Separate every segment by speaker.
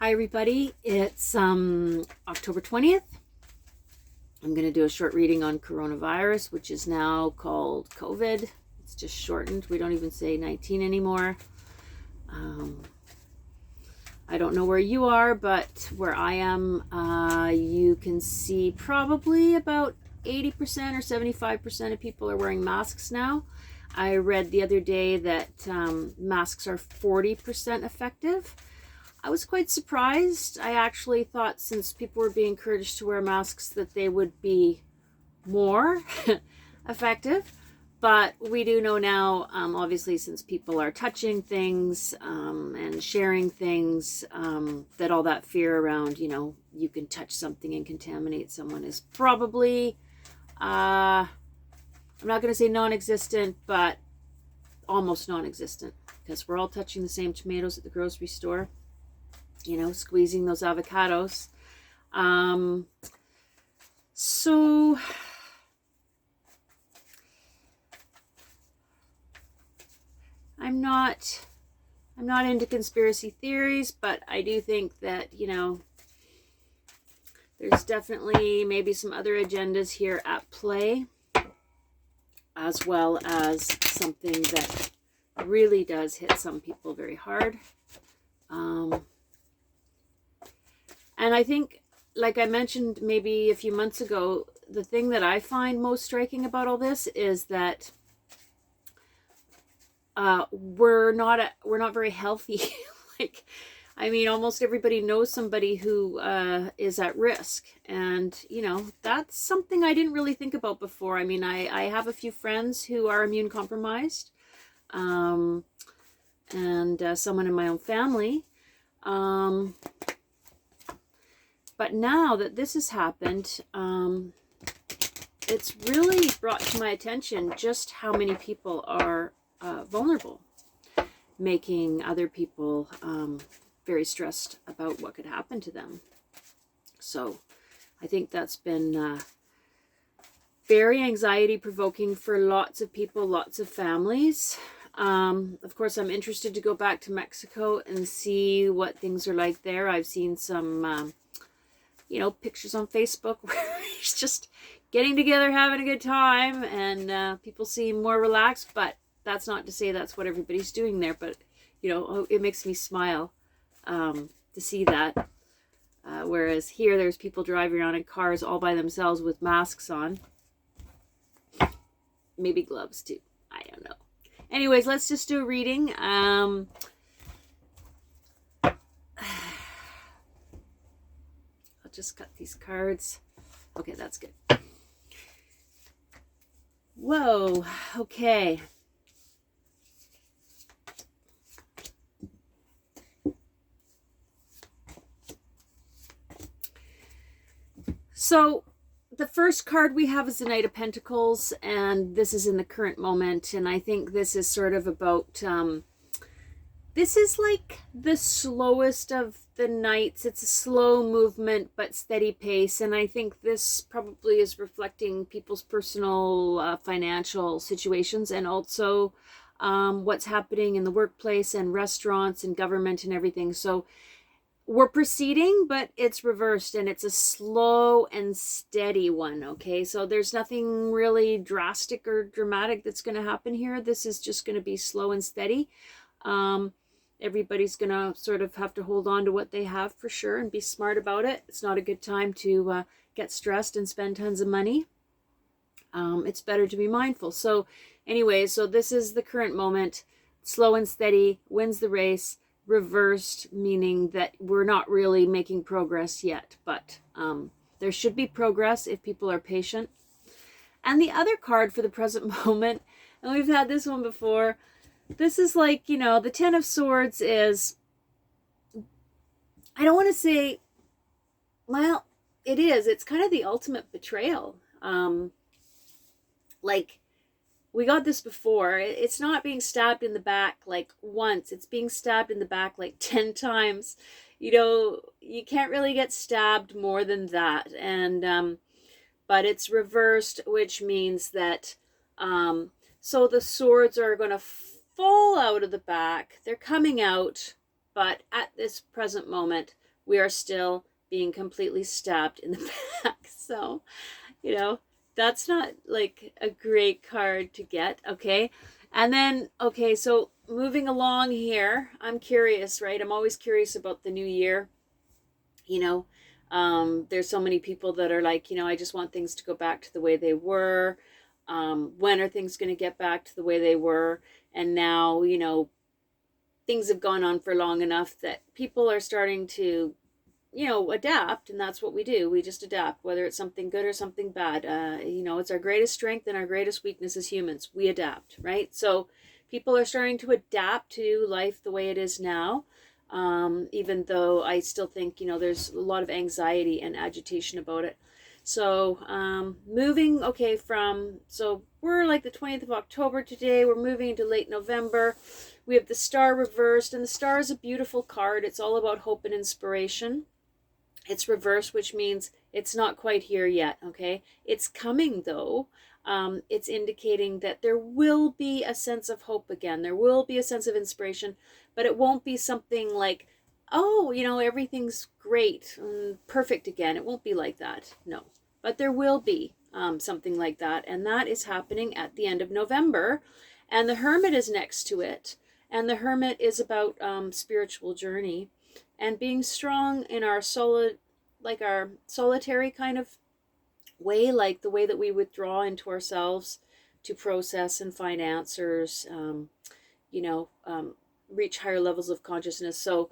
Speaker 1: Hi everybody, it's October 20th. I'm going to do a short reading on coronavirus, which is now called COVID. It's just shortened. We don't even say 19 anymore. I don't know where you are, but where I am, you can see probably about 80% or 75% of people are wearing masks now. I read the other day that masks are 40% effective. I was quite surprised. I actually thought since people were being encouraged to wear masks that they would be more effective. But we do know now, obviously, since people are touching things and sharing things, that all that fear around, you can touch something and contaminate someone is probably, I'm not going to say non-existent, but almost non-existent, because we're all touching the same tomatoes at the grocery store. Squeezing those avocados. So I'm not into conspiracy theories, but I do think that, there's definitely maybe some other agendas here at play, as well as something that really does hit some people very hard. And I think, like I mentioned maybe a few months ago, the thing that I find most striking about all this is that we're not very healthy. Almost everybody knows somebody who is at risk, and that's something I didn't really think about before. I have a few friends who are immune compromised, and someone in my own family. But now that this has happened, it's really brought to my attention just how many people are vulnerable, making other people very stressed about what could happen to them. So I think that's been very anxiety provoking for lots of people, lots of families. Of course, I'm interested to go back to Mexico and see what things are like there. I've seen some pictures on Facebook where it's just getting together, having a good time, and people seem more relaxed, but that's not to say that's what everybody's doing there. But, it makes me smile to see that. Whereas here, there's people driving around in cars all by themselves with masks on. Maybe gloves too. I don't know. Anyways, let's just do a reading. Just cut these cards. Okay, that's good. Whoa, okay. So the first card we have is the Knight of Pentacles, and this is in the current moment, and I think this is sort of about this is like the slowest of the nights. It's a slow movement, but steady pace. And I think this probably is reflecting people's personal financial situations, and also what's happening in the workplace and restaurants and government and everything. So we're proceeding, but it's reversed, and it's a slow and steady one. Okay, so there's nothing really drastic or dramatic that's going to happen here. This is just going to be slow and steady. Everybody's going to sort of have to hold on to what they have for sure and be smart about it. It's not a good time to get stressed and spend tons of money. It's better to be mindful. So anyway, so this is the current moment. Slow and steady wins the race. Reversed, meaning that we're not really making progress yet. But there should be progress if people are patient. And the other card for the present moment, and we've had this one before, this is like, the Ten of Swords is, I don't want to say, well, it is. It's kind of the ultimate betrayal. We got this before. It's not being stabbed in the back like once. It's being stabbed in the back like 10 times. You can't really get stabbed more than that. And, but it's reversed, which means that, so the swords are going to fall out of the back. They're coming out, but at this present moment, we are still being completely stabbed in the back. So, you know, that's not like a great card to get, okay? And then, okay, so moving along here, I'm curious, right? I'm always curious about the new year. You know, there's so many people that are like, I just want things to go back to the way they were. When are things going to get back to the way they were? And now, things have gone on for long enough that people are starting to adapt, and that's what we do. We just adapt, whether it's something good or something bad. It's our greatest strength and our greatest weakness as humans. We adapt, right? So people are starting to adapt to life the way it is now. Even though I still think, there's a lot of anxiety and agitation about it. So moving, okay, so we're like the 20th of October today. We're moving into late November. We have the star reversed, and the star is a beautiful card. It's all about hope and inspiration. It's reversed, which means it's not quite here yet, okay? It's coming, though. It's indicating that there will be a sense of hope again. There will be a sense of inspiration, but it won't be something like, oh, everything's great and perfect again. It won't be like that, no. But there will be something like that, and that is happening at the end of November, and the Hermit is next to it. And the Hermit is about spiritual journey and being strong in our our solitary kind of way, like the way that we withdraw into ourselves to process and find answers, reach higher levels of consciousness. So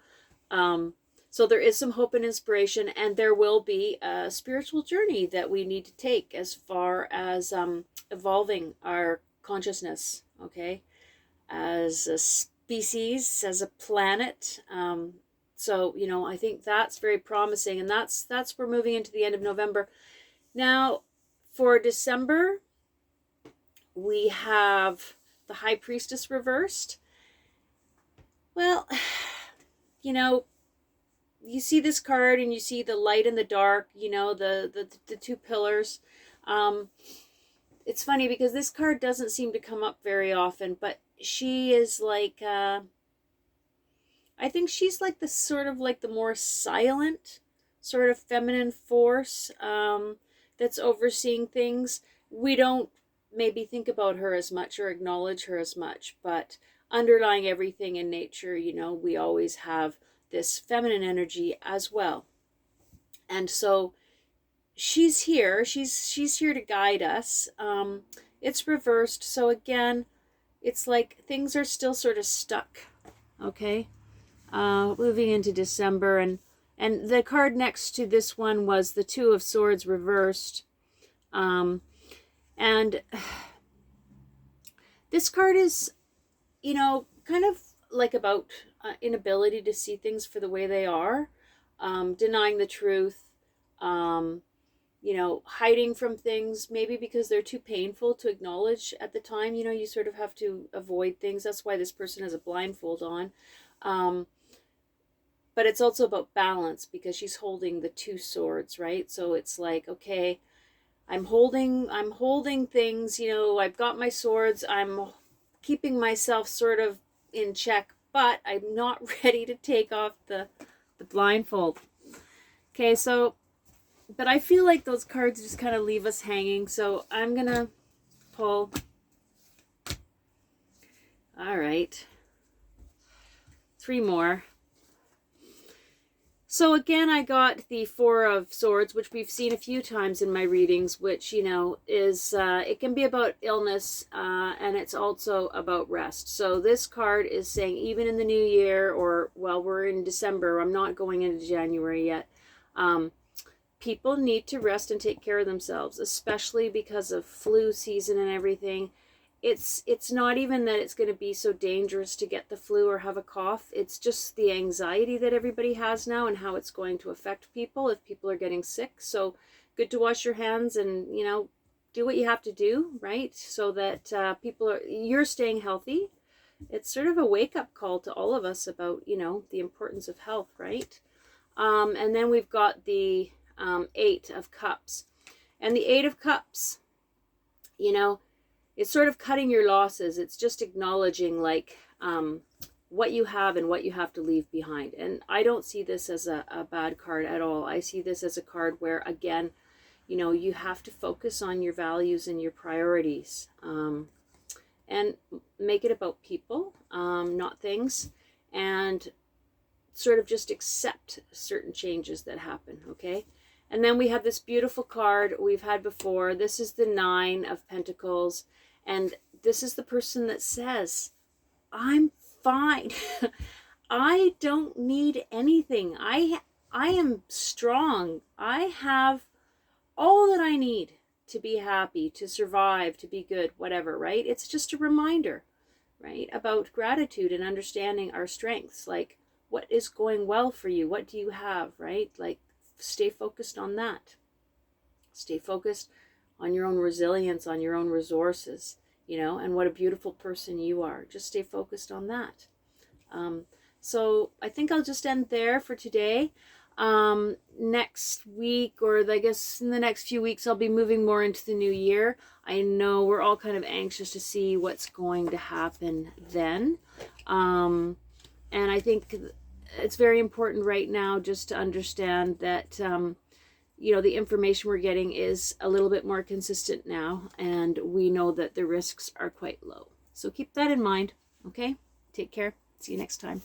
Speaker 1: there is some hope and inspiration, and there will be a spiritual journey that we need to take as far as evolving our consciousness, okay, as a species, as a planet. So, I think that's very promising, and that's we're moving into the end of November. Now, for December, we have the High Priestess reversed. Well, you see this card and you see the light and the dark, the two pillars. It's funny because this card doesn't seem to come up very often, but she is like, I think she's like the sort of like the more silent sort of feminine force that's overseeing things. We don't maybe think about her as much or acknowledge her as much, but underlying everything in nature, we always have this feminine energy as well. And so she's here. She's here to guide us. It's reversed. So again, it's like things are still sort of stuck. Okay. Moving into December, and the card next to this one was the Two of Swords reversed. And this card is, kind of like about inability to see things for the way they are, denying the truth, hiding from things, maybe because they're too painful to acknowledge at the time. You sort of have to avoid things. That's why this person has a blindfold on. But it's also about balance, because she's holding the two swords, right? So it's like, okay, I'm holding things, I've got my swords, I'm keeping myself sort of in check, but I'm not ready to take off the blindfold. Okay, so, but I feel like those cards just kind of leave us hanging, so I'm gonna pull. All right. 3 more. So again, I got the Four of Swords, which we've seen a few times in my readings, which, is, it can be about illness, and it's also about rest. So this card is saying, even in the new year, or, well, we're in December, I'm not going into January yet, people need to rest and take care of themselves, especially because of flu season and everything. It's not even that it's going to be so dangerous to get the flu or have a cough. It's just the anxiety that everybody has now and how it's going to affect people if people are getting sick. So good to wash your hands and, do what you have to do, right? So that you're staying healthy. It's sort of a wake-up call to all of us about, the importance of health, right? And then we've got the 8 of Cups. And the 8 of Cups, it's sort of cutting your losses. It's just acknowledging, like, what you have and what you have to leave behind. And I don't see this as a bad card at all. I see this as a card where, again, you know, you have to focus on your values and your priorities, and make it about people, not things, and sort of just accept certain changes that happen, okay? And then we have this beautiful card we've had before. This is the Nine of Pentacles, and this is the person that says, I'm fine. I don't need anything. I am strong. I have all that I need to be happy, to survive, to be good, whatever, right? It's just a reminder, right, about gratitude and understanding our strengths. Like, what is going well for you? What do you have, right? Like, stay focused on that. Stay focused on your own resilience, on your own resources, you know, and what a beautiful person you are. Just stay focused on that. So I think I'll just end there for today. Next week, or I guess in the next few weeks, I'll be moving more into the new year. I know we're all kind of anxious to see what's going to happen then. And I think it's very important right now just to understand that, you know, the information we're getting is a little bit more consistent now, and we know that the risks are quite low. So keep that in mind, okay? Take care. See you next time.